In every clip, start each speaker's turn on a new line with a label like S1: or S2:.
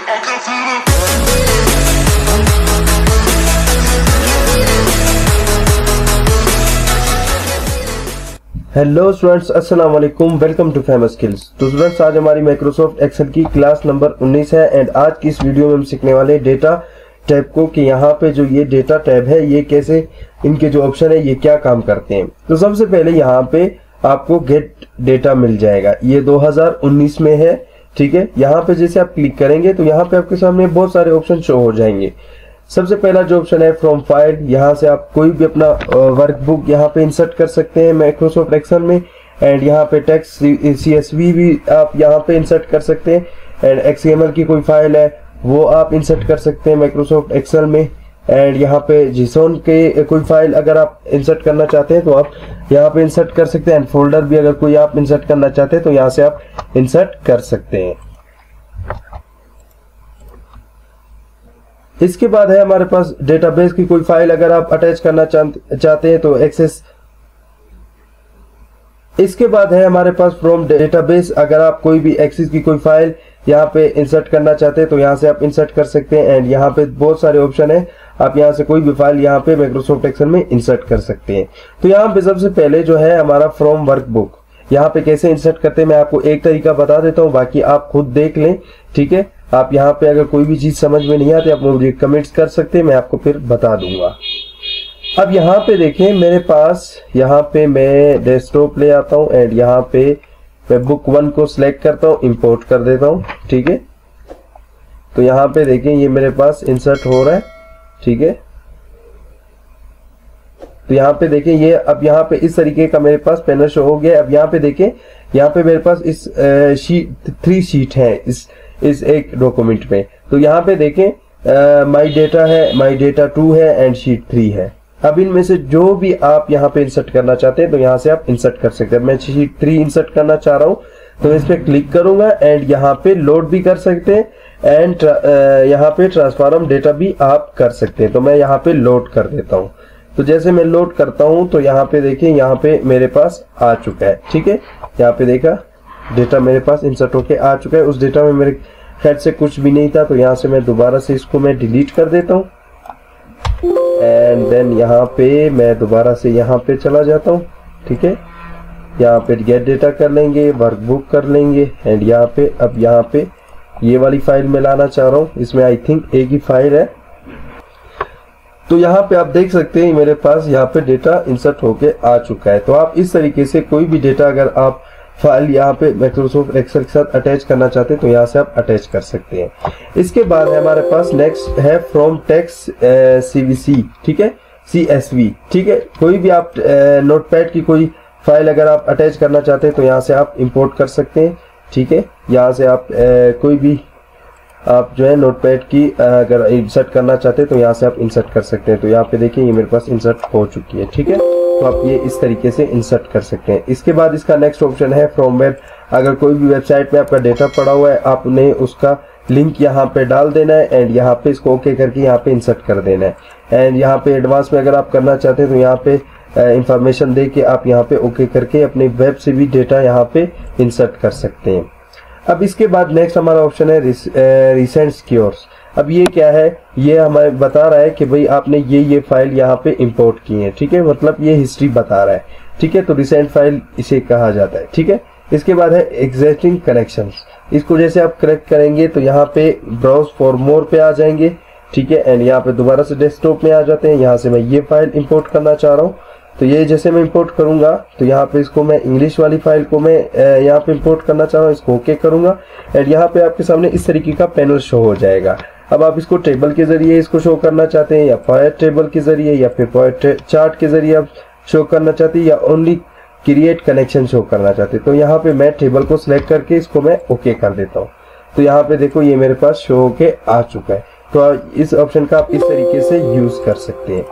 S1: Hello students, अस्सलाम वालेकुम, welcome two famous skills. तो स्टूडेंट्स, आज हमारी माइक्रोसॉफ्ट एक्सेल की क्लास नंबर 19 है एंड आज की इस वीडियो में हम सीखने वाले डेटा टैब को कि यहाँ पे जो ये डेटा टैब है ये कैसे, इनके जो ऑप्शन है ये क्या काम करते हैं। तो सबसे पहले यहाँ पे आपको गेट डेटा मिल जाएगा, ये 2019 में है, ठीक है। यहाँ पे जैसे आप क्लिक करेंगे तो यहाँ पे आपके सामने बहुत सारे ऑप्शन शो हो जाएंगे। सबसे पहला जो ऑप्शन है फ्रॉम फाइल, यहाँ से आप कोई भी अपना वर्कबुक यहाँ पे इंसर्ट कर सकते हैं माइक्रोसॉफ्ट एक्सेल में। एंड यहाँ पे टेक्स्ट CSV भी आप यहाँ पे इंसर्ट कर सकते हैं। एंड XML की कोई फाइल है वो आप इंसर्ट कर सकते हैं माइक्रोसॉफ्ट एक्सेल में। एंड यहाँ पे JSON के कोई फाइल अगर आप इंसर्ट करना चाहते हैं तो आप यहाँ पे इंसर्ट कर सकते हैं। एंड फोल्डर भी अगर कोई आप इंसर्ट करना चाहते हैं तो यहाँ से आप इंसर्ट कर सकते हैं। इसके बाद है हमारे पास डेटाबेस की कोई फाइल अगर आप अटैच करना चाहते हैं तो एक्सेस। इसके बाद है हमारे पास फ्रॉम डेटाबेस, अगर आप कोई भी एक्सेस की कोई फाइल यहाँ पे इंसर्ट करना चाहते हैं तो यहाँ से आप इंसर्ट कर सकते हैं। एंड यहाँ पे बहुत सारे ऑप्शन है, आप यहाँ से कोई भी फाइल यहाँ पे माइक्रोसॉफ्ट एक्सेल में इंसर्ट कर सकते हैं। तो यहाँ पे सबसे पहले जो है हमारा फ्रॉम वर्कबुक, यहाँ पे कैसे इंसर्ट करते हैं मैं आपको एक तरीका बता देता हूँ, बाकी आप खुद देख लें, ठीक है। आप यहाँ पे अगर कोई भी चीज समझ में नहीं आती आप मुझे कमेंट्स कर सकते हैं, मैं आपको फिर बता दूंगा। अब यहाँ पे देखें मेरे पास, यहाँ पे मैं डेस्कटॉप ले आता हूँ एंड यहाँ पे मैं बुक 1 को सिलेक्ट करता हूँ, इंपोर्ट कर देता हूँ, ठीक है। तो यहाँ पे देखें ये मेरे पास इंसर्ट हो रहा है, ठीक है। तो यहाँ पे देखें ये अब यहाँ पे इस तरीके का मेरे पास पैनल शो हो गया। अब यहाँ पे देखें, यहाँ पे मेरे पास इस 3 शीट है इस एक डॉक्यूमेंट में। तो यहाँ पे देखें माई डेटा है, माई डेटा 2 है एंड शीट 3 है। अब इनमें से जो भी आप यहाँ पे इंसर्ट करना चाहते हैं तो यहाँ से आप इंसर्ट कर सकते हैं। मैं शीट 3 इंसर्ट करना चाह रहा हूँ तो इस पे क्लिक करूंगा एंड यहाँ पे लोड भी कर सकते हैं एंड यहाँ पे ट्रांसफॉर्म डेटा भी आप कर सकते हैं। तो मैं यहाँ पे लोड कर देता हूँ। तो जैसे मैं लोड करता हूँ तो यहाँ पे देखिए यहाँ पे मेरे पास आ चुका है, ठीक है। यहाँ पे देखा डेटा मेरे पास इंसर्ट होके आ चुका है। उस डेटा में मेरे ख्याल से कुछ भी नहीं था तो यहाँ से मैं दोबारा से इसको मैं डिलीट कर देता हूँ। एंड देन यहाँ पे मैं दोबारा से यहाँ पे चला जाता हूँ, ठीक है। यहाँ पे गेट डेटा कर लेंगे, वर्कबुक कर लेंगे एंड यहाँ पे अब यहाँ पे ये वाली फाइल में लाना चाह रहा हूँ। इसमें आई थिंक एक ही फाइल है। तो यहाँ पे आप देख सकते हैं मेरे पास यहाँ पे डेटा इंसर्ट होके आ चुका है। तो आप इस तरीके से कोई भी डेटा अगर आप फाइल यहाँ पे माइक्रोसॉफ्ट एक्सेल के साथ अटैच करना चाहते हैं तो यहाँ से आप अटैच कर सकते हैं। इसके बाद है हमारे पास नेक्स्ट है फ्रॉम टेक्स्ट CVC, ठीक है, CSV, ठीक है। कोई भी आप नोटपैड की कोई फाइल अगर आप अटैच करना चाहते हैं तो यहाँ से आप इंपोर्ट कर सकते हैं, ठीक है। यहाँ से आप कोई भी आप जो है नोटपैड की अगर इंसर्ट करना चाहते हैं तो यहाँ से आप इंसर्ट कर सकते हैं। तो यहाँ पे देखिए ये मेरे पास इंसर्ट हो चुकी है, ठीक है। तो आप ये इस तरीके से इंसर्ट कर सकते हैं। इसके बाद इसका नेक्स्ट ऑप्शन है फ्रॉम वेब। अगर कोई भी वेबसाइट में आपका डेटा पड़ा हुआ है आपने उसका लिंक यहाँ पे डाल देना है एंड यहाँ पे इसको ओके करके यहाँ पे इंसर्ट कर देना है। एंड यहाँ पे एडवांस में अगर आप करना चाहते हैं तो यहाँ पे इंफॉर्मेशन दे के आप यहाँ पे ओके करके अपने वेब से भी डेटा यहाँ पे इंसर्ट कर सकते हैं। अब इसके बाद नेक्स्ट हमारा ऑप्शन है रिसेंट सिक्योर्स। अब ये क्या है, ये हमें बता रहा है कि भाई आपने ये फाइल यहाँ पे इंपोर्ट की है, ठीक है। मतलब ये हिस्ट्री बता रहा है, ठीक है। तो रिसेंट फाइल इसे कहा जाता है, ठीक है। इसके बाद है एग्जिस्टिंग कनेक्शंस। इसको जैसे आप कनेक्ट करेंगे तो यहाँ पे ब्राउज फॉर मोर पे आ जाएंगे, ठीक है। एंड यहाँ पे दोबारा से डेस्कटॉप में आ जाते हैं। यहाँ से मैं ये फाइल इंपोर्ट करना चाह रहा हूँ तो ये जैसे मैं इंपोर्ट करूंगा तो यहाँ पे इसको मैं इंग्लिश वाली फाइल को मैं यहाँ पे इंपोर्ट करना चाह रहा हूँ, इसको ओके करूंगा एंड यहाँ पे आपके सामने इस तरीके का पैनल शो हो जाएगा। अब आप इसको टेबल के जरिए इसको शो करना चाहते हैं या पॉइंट टेबल के जरिए या फिर पॉइंट चार्ट के जरिए आप शो करना चाहते हैं या ओनली क्रिएट कनेक्शन शो करना चाहते हैं। तो यहाँ पे मैं टेबल को सिलेक्ट करके इसको मैं ओके कर देता हूँ। तो यहाँ पे देखो ये मेरे पास शो होके आ चुका है। तो इस ऑप्शन का आप इस तरीके से यूज कर सकते हैं।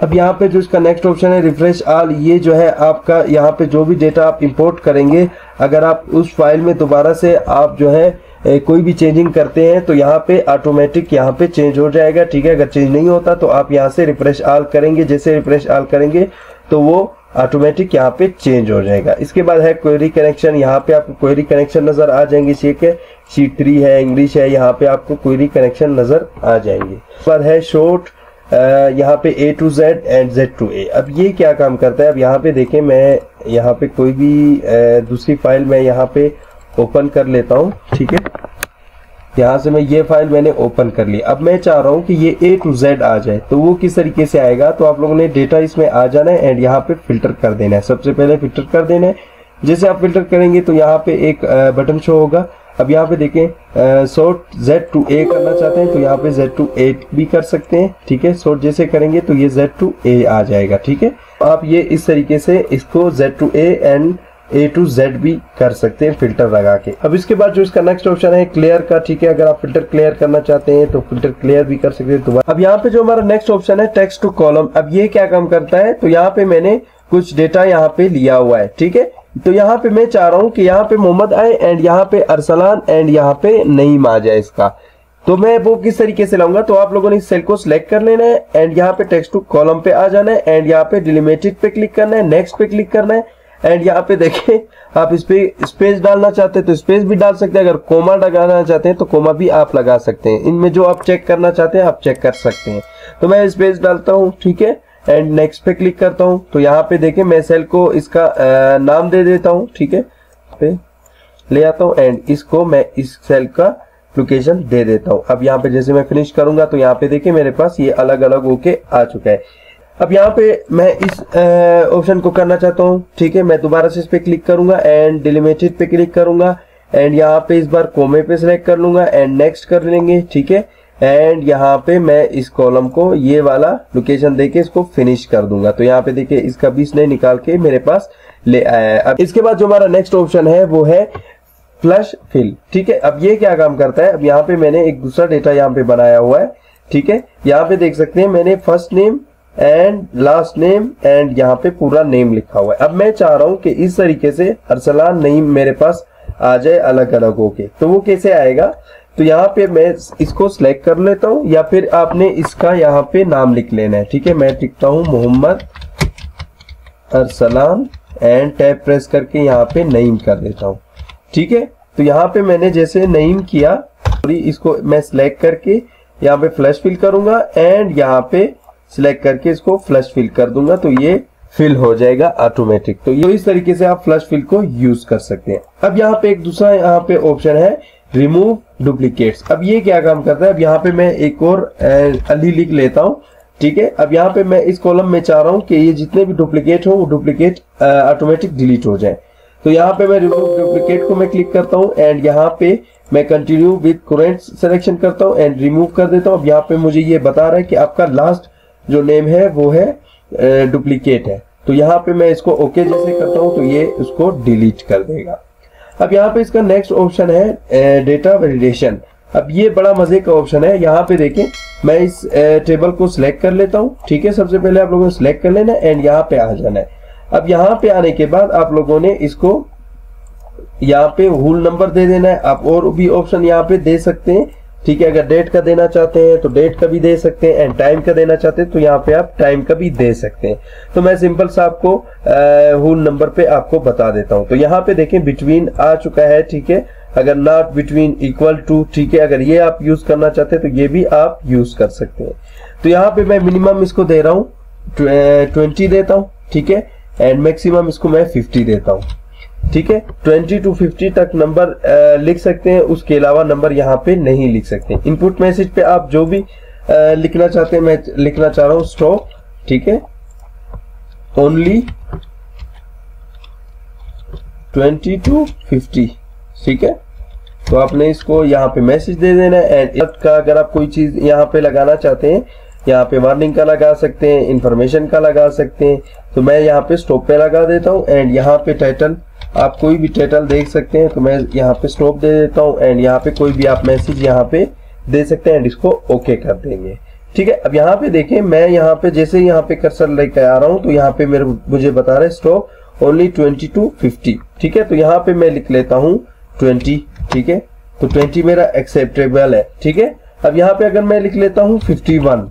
S1: अब यहाँ पे जो इसका नेक्स्ट ऑप्शन है रिफ्रेश ऑल, ये जो है आपका यहाँ पे जो भी डेटा आप इंपोर्ट करेंगे अगर आप उस फाइल में दोबारा से आप जो है कोई भी चेंजिंग करते हैं तो यहाँ पे ऑटोमेटिक यहाँ पे चेंज हो जाएगा, ठीक है। अगर चेंज नहीं होता तो आप यहाँ से रिफ्रेश ऑल करेंगे। जैसे रिफ्रेश ऑल करेंगे तो वो ऑटोमेटिक यहाँ पे चेंज हो जाएगा। इसके बाद है क्वेरी कनेक्शन, यहाँ पे आपको क्वेरी कनेक्शन नजर आ जाएंगे। शीट 3 है, इंग्लिश है, यहाँ पे आपको क्वेरी कनेक्शन नजर आ जाएंगे। इसके बाद है शॉर्ट, यहाँ पे A to Z and Z to A। अब ये क्या काम करता है, अब यहाँ पे देखें, मैं यहाँ पे कोई भी दूसरी फाइल मैं यहाँ पे ओपन कर लेता हूँ, ठीक है। यहाँ से मैं ये फाइल मैंने ओपन कर ली। अब मैं चाह रहा हूँ कि ये A to Z आ जाए, तो वो किस तरीके से आएगा, तो आप लोगों ने डेटा इसमें आ जाना है एंड यहाँ पे फिल्टर कर देना है। सबसे पहले फिल्टर कर देना है। जैसे आप फिल्टर करेंगे तो यहाँ पे एक बटन शो होगा। अब यहाँ पे देखें सॉर्ट Z to A करना चाहते हैं तो यहाँ पे Z to A भी कर सकते हैं, ठीक है। सॉर्ट जैसे करेंगे तो ये Z to A आ जाएगा, ठीक है। आप ये इस तरीके से इसको Z to A and A to Z भी कर सकते हैं फिल्टर लगा के। अब इसके बाद जो इसका नेक्स्ट ऑप्शन है क्लियर का, ठीक है। अगर आप फिल्टर क्लियर करना चाहते हैं तो फिल्टर क्लियर भी कर सकते हैं दोबारा। अब यहाँ पे जो हमारा नेक्स्ट ऑप्शन है टेक्स्ट टू कॉलम, अब ये क्या काम करता है, तो यहाँ पे मैंने कुछ डेटा यहाँ पे लिया हुआ है, ठीक है। तो यहाँ पे मैं चाह रहा हूँ कि यहाँ पे मोहम्मद आए एंड यहाँ पे अरसलान एंड यहाँ पे नईम आ जाए इसका। तो मैं वो किस तरीके से लाऊंगा, तो आप लोगों ने इस सेल को सिलेक्ट कर लेना है एंड यहाँ पे टेक्स्ट टू कॉलम पे आ जाना है एंड यहाँ पे डिलीमिटेड पे क्लिक करना है, नेक्स्ट पे क्लिक करना है एंड यहाँ पे देखें आप इस पे स्पेस डालना चाहते हैं तो स्पेस भी डाल सकते हैं, अगर कोमा लगाना चाहते हैं तो कोमा भी आप लगा सकते हैं। इनमें जो आप चेक करना चाहते हैं आप चेक कर सकते हैं। तो मैं स्पेस डालता हूँ, ठीक है, एंड नेक्स्ट पे क्लिक करता हूँ। तो यहाँ पे देखें मैं सेल को इसका नाम दे देता हूँ, ठीक है, पे ले आता हूँ एंड इसको मैं इस सेल का लोकेशन दे देता हूँ। अब यहाँ पे जैसे मैं फिनिश करूंगा तो यहाँ पे देखिए मेरे पास ये अलग अलग होके आ चुका है। अब यहाँ पे मैं इस ऑप्शन को करना चाहता हूँ, ठीक है। मैं दोबारा से इस पे क्लिक करूंगा एंड डिलीमिटेड पे क्लिक करूंगा एंड यहाँ पे इस बार कोमे पे सिलेक्ट कर लूंगा एंड नेक्स्ट कर लेंगे, ठीक है। एंड यहाँ पे मैं इस कॉलम को ये वाला लोकेशन देके इसको फिनिश कर दूंगा। तो यहाँ पे देखिए इसका भी इसने निकाल के मेरे पास ले आया है। अब इसके बाद जो हमारा नेक्स्ट ऑप्शन है वो है फ्लश फिल, ठीक है। अब ये क्या काम करता है, अब यहाँ पे मैंने एक दूसरा डेटा यहाँ पे बनाया हुआ है, ठीक है। यहाँ पे देख सकते हैं मैंने first name and last name and यहाँ पे पूरा नेम लिखा हुआ है। अब मैं चाह रहा हूँ कि इस तरीके से अरसलान नईम मेरे पास आ जाए अलग अलग होके। तो वो कैसे आएगा, तो यहाँ पे मैं इसको सिलेक्ट कर लेता हूँ या फिर आपने इसका यहाँ पे नाम लिख लेना है, ठीक है। मैं लिखता हूँ Mohammad Arsalan and tab press करके यहाँ पे नईम कर देता हूँ, ठीक है। तो यहाँ पे मैंने जैसे नईम किया, इसको मैं सिलेक्ट करके यहाँ पे फ्लश फिल करूंगा एंड यहाँ पे सिलेक्ट करके इसको फ्लश फिल कर दूंगा तो ये फिल हो जाएगा ऑटोमेटिक। तो ये इस तरीके से आप फ्लश फिल को यूज कर सकते हैं। अब यहाँ पे एक दूसरा यहाँ पे ऑप्शन है रिमूव डुप्लीकेट्स। अब ये क्या काम करता है, अब यहाँ पे मैं एक और अली लिख लेता हूँ, ठीक है। अब यहाँ पे मैं इस कॉलम में चाह रहा हूँ कि ये जितने भी डुप्लीकेट हो वो डुप्लीकेट ऑटोमेटिक डिलीट हो जाए। तो यहाँ पे मैं रिमूव डुप्लीकेट को मैं क्लिक करता हूँ एंड यहाँ पे मैं कंटिन्यू विद करेंट सिलेक्शन करता हूँ एंड रिमूव कर देता हूँ। अब यहाँ पे मुझे ये बता रहा है कि आपका लास्ट जो नेम है वो है डुप्लीकेट है। तो यहाँ पे मैं इसको ओके जैसे करता हूँ तो ये उसको डिलीट कर देगा। अब यहाँ पे इसका नेक्स्ट ऑप्शन है डेटा वैलिडेशन। अब ये बड़ा मजे का ऑप्शन है। यहाँ पे देखें मैं इस टेबल को सिलेक्ट कर लेता हूँ, ठीक है। सबसे पहले आप लोगों ने सिलेक्ट कर लेना एंड यहाँ पे आ जाना है। अब यहाँ पे आने के बाद आप लोगों ने इसको यहाँ पे होल नंबर दे देना है। आप और भी ऑप्शन यहाँ पे दे सकते हैं, ठीक है। अगर डेट का देना चाहते हैं तो डेट का भी दे सकते हैं एंड टाइम का देना चाहते हैं तो यहाँ पे आप टाइम का भी दे सकते हैं। तो मैं सिंपल सा आपको होल नंबर पे आपको बता देता हूँ। तो यहाँ पे देखें बिटवीन आ चुका है, ठीक है। अगर नॉट बिटवीन इक्वल टू, ठीक है, अगर ये आप यूज करना चाहते हैं तो ये भी आप यूज कर सकते हैं। तो यहाँ पे मैं मिनिमम इसको दे रहा हूँ 20 देता हूँ, ठीक है, एंड मैक्सिमम इसको मैं 50 देता हूँ, ठीक है। 20 to 50 तक नंबर लिख सकते हैं, उसके अलावा नंबर यहाँ पे नहीं लिख सकते। इनपुट मैसेज पे आप जो भी लिखना चाहते हैं, मैं लिखना चाह रहा हूँ स्टॉप, ठीक है, ओनली 20 to 50, ठीक है। तो आपने इसको यहाँ पे मैसेज दे देना है। एंड का अगर आप कोई चीज यहाँ पे लगाना चाहते हैं, यहाँ पे वार्निंग का लगा सकते हैं, इंफॉर्मेशन का लगा सकते हैं। तो मैं यहाँ पे स्टॉप पे लगा देता हूँ एंड यहाँ पे टाइटल आप कोई भी टाइटल देख सकते हैं। तो मैं यहाँ पे स्टॉप दे देता हूँ एंड यहाँ पे कोई भी आप मैसेज यहाँ पे दे सकते हैं एंड इसको ओके कर देंगे, ठीक है। अब यहाँ पे देखें मैं यहाँ पे जैसे यहाँ पे कर्सर लेकर आ रहा हूँ तो यहाँ पे मुझे बता रहा है स्टॉप ओनली 20 to 50, ठीक है। तो यहाँ पे मैं लिख लेता हूँ 20, ठीक है। तो 20 मेरा एक्सेप्टेबल है, ठीक है। अब यहाँ पे अगर मैं लिख लेता हूँ 51,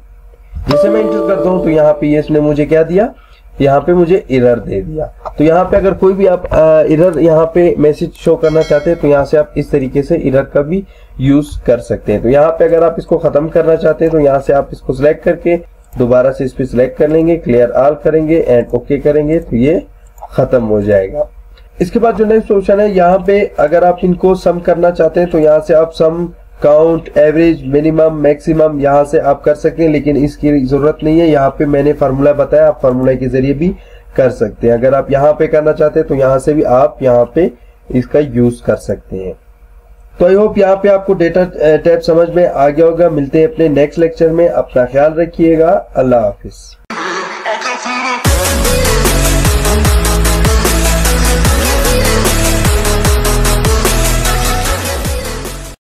S1: जैसे मैं इंटर करता हूँ तो यहाँ पे ये इसने मुझे क्या दिया, यहाँ पे मुझे एरर दे दिया। तो यहाँ पे अगर कोई भी आप एरर यहाँ पे मैसेज शो करना चाहते हैं तो यहाँ से आप इस तरीके से एरर का भी यूज कर सकते हैं। तो यहाँ पे अगर आप इसको खत्म करना चाहते हैं तो यहाँ से आप इसको सिलेक्ट करके दोबारा से इस पे सिलेक्ट कर लेंगे, क्लियर ऑल करेंगे एंड ओके करेंगे तो ये खत्म हो जाएगा। इसके बाद जो नेक्स्ट ऑप्शन है, यहाँ पे अगर आप इनको सम करना चाहते हैं तो यहाँ से आप सम, काउंट, एवरेज, मिनिमम, मैक्सिमम यहाँ से आप कर सकते हैं, लेकिन इसकी जरूरत नहीं है। यहाँ पे मैंने फार्मूला बताया, आप फार्मूला के जरिए भी कर सकते हैं। अगर आप यहाँ पे करना चाहते हैं तो यहाँ से भी आप यहाँ पे इसका यूज कर सकते हैं। तो आई होप यहाँ पे आपको डेटा टाइप समझ में आ गया होगा। मिलते हैं अपने नेक्स्ट लेक्चर में, अपना ख्याल रखिएगा। अल्लाह हाफिज।